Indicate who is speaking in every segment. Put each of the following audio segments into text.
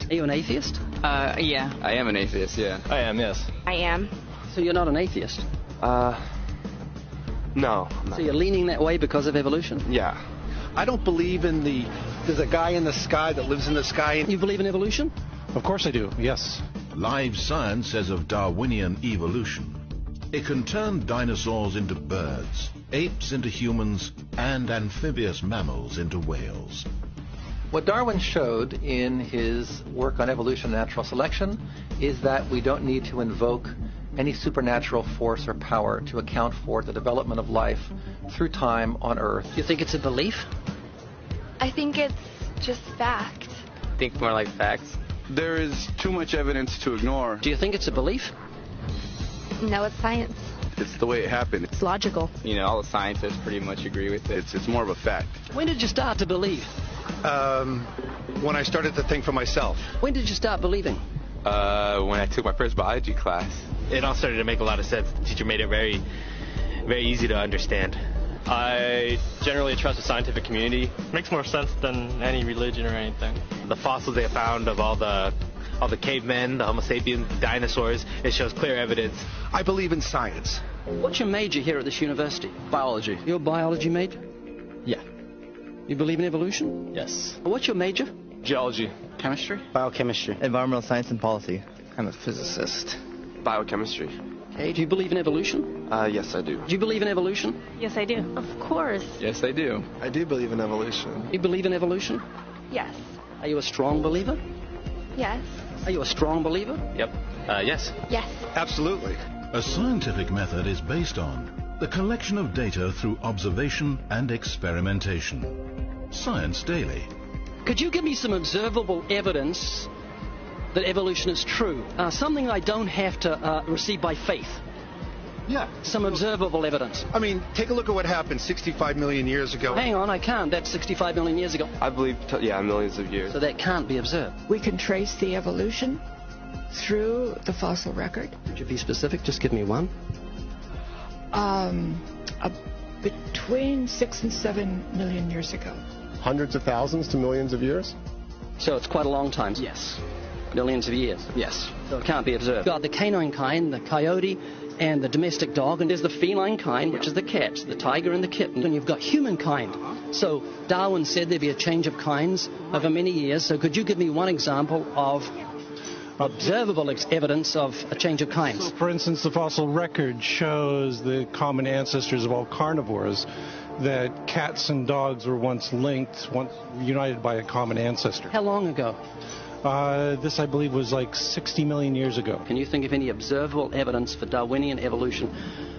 Speaker 1: Are you an atheist?
Speaker 2: Yeah.
Speaker 3: I am an atheist, yeah.
Speaker 4: I am, yes.
Speaker 5: I am.
Speaker 1: So you're not an atheist?
Speaker 4: No.
Speaker 1: So you're leaning that way because of evolution?
Speaker 4: Yeah.
Speaker 6: I don't believe in there's a guy in the sky that lives in the sky.
Speaker 1: You believe in evolution?
Speaker 6: Of course I do, yes.
Speaker 7: Live science says of Darwinian evolution, it can turn dinosaurs into birds, apes into humans, and amphibious mammals into whales.
Speaker 8: What Darwin showed in his work on evolution and natural selection is that we don't need to invoke any supernatural force or power to account for the development of life through time on Earth.
Speaker 1: You think it's a belief?
Speaker 5: I think it's just fact.
Speaker 2: I think more like facts.
Speaker 3: There is too much evidence to ignore.
Speaker 1: Do you think it's a belief?
Speaker 5: No, it's science.
Speaker 3: It's the way it happened.
Speaker 5: It's logical.
Speaker 2: You know, all the scientists pretty much agree with it.
Speaker 3: It's more of a fact.
Speaker 1: When did you start to believe?
Speaker 6: When I started to think for myself.
Speaker 1: When did you start believing?
Speaker 4: When I took my first biology class. It all started to make a lot of sense. The teacher made it very, very easy to understand. I generally trust the scientific community. Makes more sense than any religion or anything. The fossils they found of all the cavemen, the Homo sapiens, dinosaurs, it shows clear evidence.
Speaker 6: I believe in science.
Speaker 1: What's your major here at this university?
Speaker 4: Biology.
Speaker 1: You're a biology major?
Speaker 4: Yeah.
Speaker 1: You believe in evolution?
Speaker 4: Yes.
Speaker 1: What's your major?
Speaker 4: Geology.
Speaker 2: Chemistry?
Speaker 9: Biochemistry.
Speaker 2: Environmental science and policy.
Speaker 9: I'm a physicist.
Speaker 4: Biochemistry.
Speaker 1: Okay, do you believe in evolution?
Speaker 4: Yes, I do.
Speaker 1: Do you believe in evolution?
Speaker 5: Yes, I do. Of course.
Speaker 3: Yes, I do.
Speaker 4: I do believe in evolution.
Speaker 1: You believe in evolution?
Speaker 5: Yes.
Speaker 1: Are you a strong believer?
Speaker 5: Yes.
Speaker 1: Are you a strong believer?
Speaker 4: Yep. Yes.
Speaker 5: Yes.
Speaker 6: Absolutely.
Speaker 7: A scientific method is based on the collection of data through observation and experimentation. Science Daily.
Speaker 1: Could you give me some observable evidence that evolution is true? Something I don't have to receive by faith.
Speaker 6: Yeah.
Speaker 1: Some observable evidence.
Speaker 6: I mean, take a look at what happened 65 million years ago.
Speaker 1: Hang on, I can't. That's 65 million years ago.
Speaker 4: I believe, millions of years.
Speaker 1: So that can't be observed.
Speaker 10: We can trace the evolution through the fossil record.
Speaker 1: Could you be specific? Just give me one.
Speaker 10: Between 6 and 7 million years ago.
Speaker 11: Hundreds of thousands to millions of years?
Speaker 1: So it's quite a long time. Yes. Millions of years. Yes. So it can't be observed. You've got the canine kind, the coyote, and the domestic dog, and there's the feline kind, which is the cat, the tiger and the kitten, and you've got humankind. So Darwin said there'd be a change of kinds over many years. So could you give me one example of observable evidence of a change of kinds?
Speaker 12: So, for instance, the fossil record shows the common ancestors of all carnivores, that cats and dogs were once linked, once united by a common ancestor.
Speaker 1: How long ago?
Speaker 12: This, I believe, was like 60 million years ago.
Speaker 1: Can you think of any observable evidence for Darwinian evolution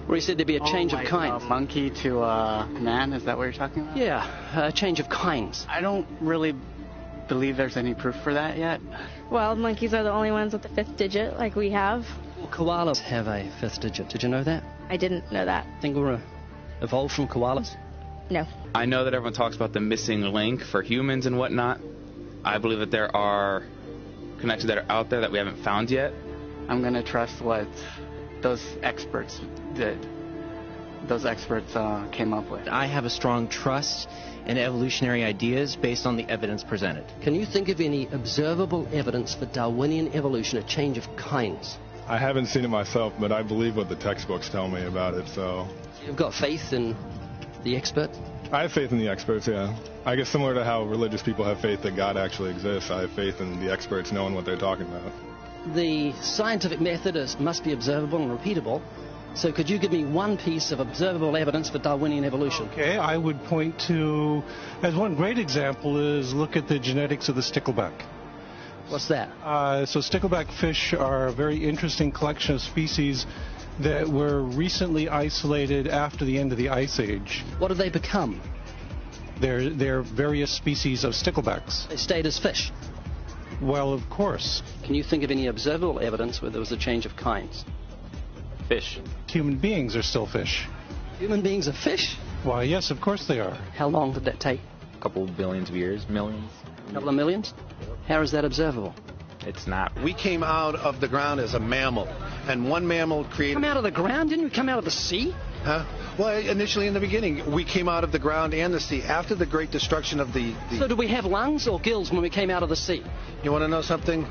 Speaker 1: where he said there'd be a change of kinds?
Speaker 2: Monkey to man, is that what you're talking about?
Speaker 1: Yeah, a change of kinds.
Speaker 2: I don't really believe there's any proof for that yet.
Speaker 5: Well, monkeys are the only ones with the 5th digit, like we have.
Speaker 1: Well, koalas have a 5th digit. Did you know that?
Speaker 5: I didn't know that.
Speaker 1: Think we're evolved from koalas?
Speaker 5: No.
Speaker 3: I know that everyone talks about the missing link for humans and whatnot. I believe that there are connections that are out there that we haven't found yet.
Speaker 2: I'm going to trust what those experts did. Those experts came up with.
Speaker 9: I have a strong trust in evolutionary ideas based on the evidence presented.
Speaker 1: Can you think of any observable evidence for Darwinian evolution, a change of kinds?
Speaker 11: I haven't seen it myself, but I believe what the textbooks tell me about it, so...
Speaker 1: You've got faith in the experts?
Speaker 11: I have faith in the experts, yeah. I guess similar to how religious people have faith that God actually exists, I have faith in the experts knowing what they're talking about.
Speaker 1: The scientific method must be observable and repeatable. So could you give me one piece of observable evidence for Darwinian evolution?
Speaker 12: Okay, I would point to, as one great example is look at the genetics of the stickleback.
Speaker 1: What's that?
Speaker 12: So stickleback fish are a very interesting collection of species that were recently isolated after the end of the Ice Age.
Speaker 1: What have they become?
Speaker 12: They're various species of sticklebacks.
Speaker 1: They stayed as fish?
Speaker 12: Well, of course.
Speaker 1: Can you think of any observable evidence where there was a change of kinds?
Speaker 4: Fish.
Speaker 12: Human beings are still fish.
Speaker 1: Human beings are fish?
Speaker 12: Why, yes, of course they are.
Speaker 1: How long did that take?
Speaker 4: A couple billions of years, millions.
Speaker 1: A couple of millions? How is that observable?
Speaker 3: It's not.
Speaker 6: We came out of the ground as a mammal, and one mammal created...
Speaker 1: Come out of the ground? Didn't we come out of the sea?
Speaker 6: Huh? Well, initially in the beginning, we came out of the ground and the sea. After the great destruction of the...
Speaker 1: So do we have lungs or gills when we came out of the sea?
Speaker 6: You want to know something?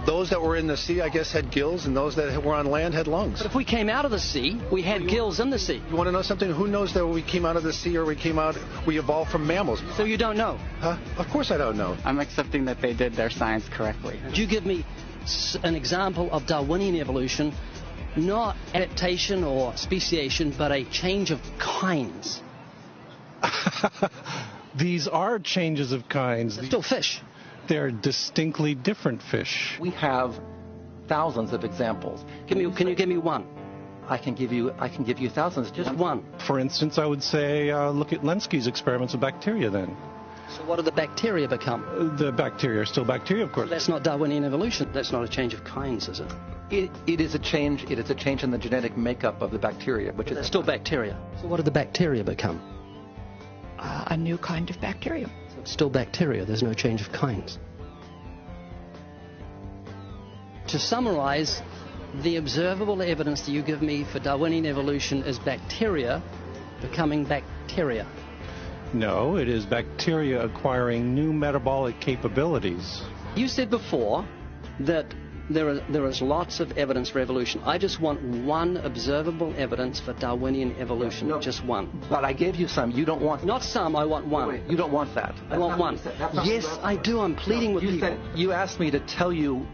Speaker 6: Those that were in the sea, I guess, had gills, and those that were on land had lungs.
Speaker 1: But if we came out of the sea, we had gills in the sea.
Speaker 6: You want to know something? Who knows that we came out of the sea or we evolved from mammals?
Speaker 1: So you don't know?
Speaker 6: Huh? Of course I don't know.
Speaker 2: I'm accepting that they did their science correctly.
Speaker 1: Could you give me an example of Darwinian evolution, not adaptation or speciation, but a change of kinds?
Speaker 12: These are changes of kinds.
Speaker 1: They're still fish.
Speaker 12: They're distinctly different fish.
Speaker 8: We have thousands of examples.
Speaker 1: Can you give me one?
Speaker 8: I can give you thousands.
Speaker 1: Just one.
Speaker 12: For instance, I would say look at Lenski's experiments with bacteria then.
Speaker 1: So what did the bacteria become?
Speaker 12: The bacteria are still bacteria, of course.
Speaker 1: So that's not Darwinian evolution. That's not a change of kinds, is it?
Speaker 8: It is a change. It is a change in the genetic makeup of the bacteria, which is
Speaker 1: still bacteria. So what did the bacteria become?
Speaker 10: A new kind of bacterium.
Speaker 1: So it's still bacteria. There's no change of kinds. To summarize, the observable evidence that you give me for Darwinian evolution is bacteria becoming bacteria.
Speaker 12: No, it is bacteria acquiring new metabolic capabilities.
Speaker 1: You said before that there is lots of evidence for evolution. I just want one observable evidence for Darwinian evolution. No, just one.
Speaker 8: But I gave you some. You don't want...
Speaker 1: Not some, I want one.
Speaker 8: Wait, you don't want that.
Speaker 1: I want one. Yes, I do. I'm pleading with you.
Speaker 8: You asked me to tell you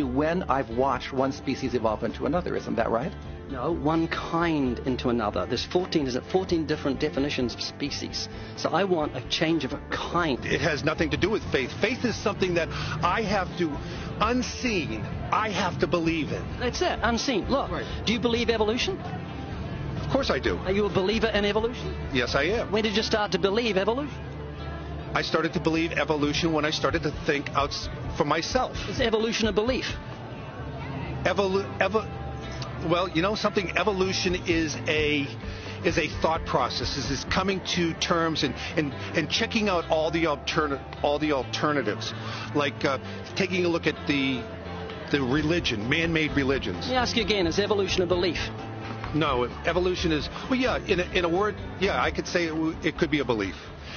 Speaker 8: when I've watched one species evolve into another. Isn't that right?
Speaker 1: No, one kind into another. There's 14 different definitions of species. So I want a change of a kind.
Speaker 6: It has nothing to do with faith. Faith is something that I have to, unseen, I have to believe in.
Speaker 1: That's it, unseen. Look, do you believe evolution?
Speaker 6: Of course I do.
Speaker 1: Are you a believer in evolution?
Speaker 6: Yes, I am.
Speaker 1: When did you start to believe evolution?
Speaker 6: I started to believe evolution when I started to think out for myself.
Speaker 1: Is evolution a belief?
Speaker 6: Well, you know something? Evolution is a thought process. Is coming to terms and checking out all the alternatives, like taking a look at the religion, man-made religions.
Speaker 1: Let me ask you again: is evolution a belief?
Speaker 6: No, evolution is, well, yeah. In a word, yeah, I could say it could be a belief.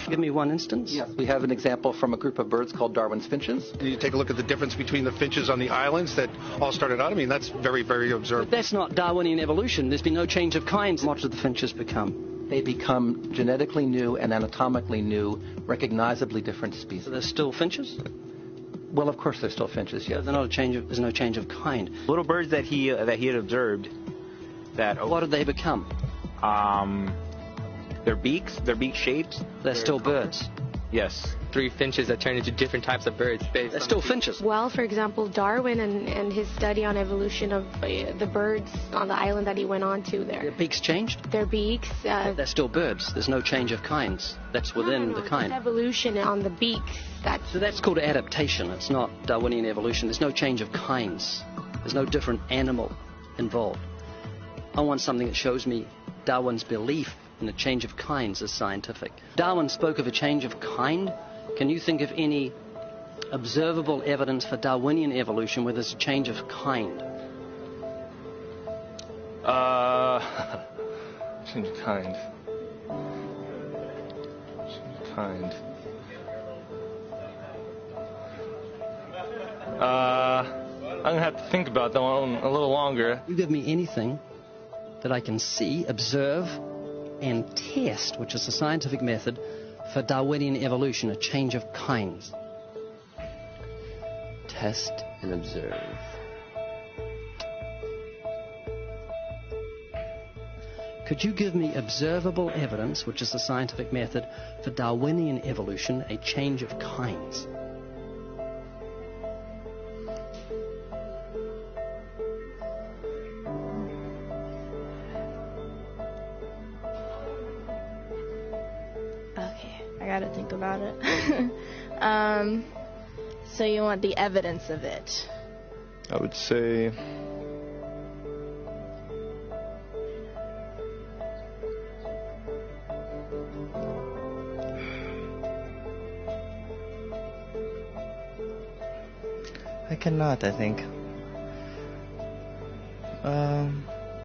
Speaker 1: Give me one instance.
Speaker 8: Yes, we have an example from a group of birds called Darwin's finches.
Speaker 6: You take a look at the difference between the finches on the islands that all started out. I mean, that's very, very observable.
Speaker 1: But that's not Darwinian evolution. There's been no change of kinds. What did the finches become?
Speaker 8: They become genetically new and anatomically new, recognizably different species.
Speaker 1: So they're still finches?
Speaker 8: Well, of course they're still finches, yes.
Speaker 1: They're not there's no change of kind.
Speaker 3: Little birds that he had observed.
Speaker 1: What did they become?
Speaker 3: Their beak shaped.
Speaker 1: They're still birds.
Speaker 3: Yes.
Speaker 4: 3 finches that turn into different types of birds.
Speaker 1: They're still finches.
Speaker 5: Well, for example, Darwin and his study on evolution of the birds on the island that he went on to there.
Speaker 1: Their beaks changed?
Speaker 5: Their beaks.
Speaker 1: They're still birds. There's no change of kinds. That's within the kind.
Speaker 5: Evolution on the beaks.
Speaker 1: So that's called adaptation. It's not Darwinian evolution. There's no change of kinds. There's no different animal involved. I want something that shows me Darwin's belief in a change of kinds is scientific. Darwin spoke of a change of kind. Can you think of any observable evidence for Darwinian evolution where there's a change of kind?
Speaker 13: Change of kind. I'm going to have to think about that one a little longer.
Speaker 1: You give me anything that I can see, observe, and test, which is the scientific method for Darwinian evolution, a change of kinds.
Speaker 14: Test and observe.
Speaker 1: Could you give me observable evidence, which is the scientific method for Darwinian evolution, a change of kinds?
Speaker 5: I gotta think about it. So you want the evidence of it?
Speaker 13: I would say...
Speaker 14: I cannot, I think.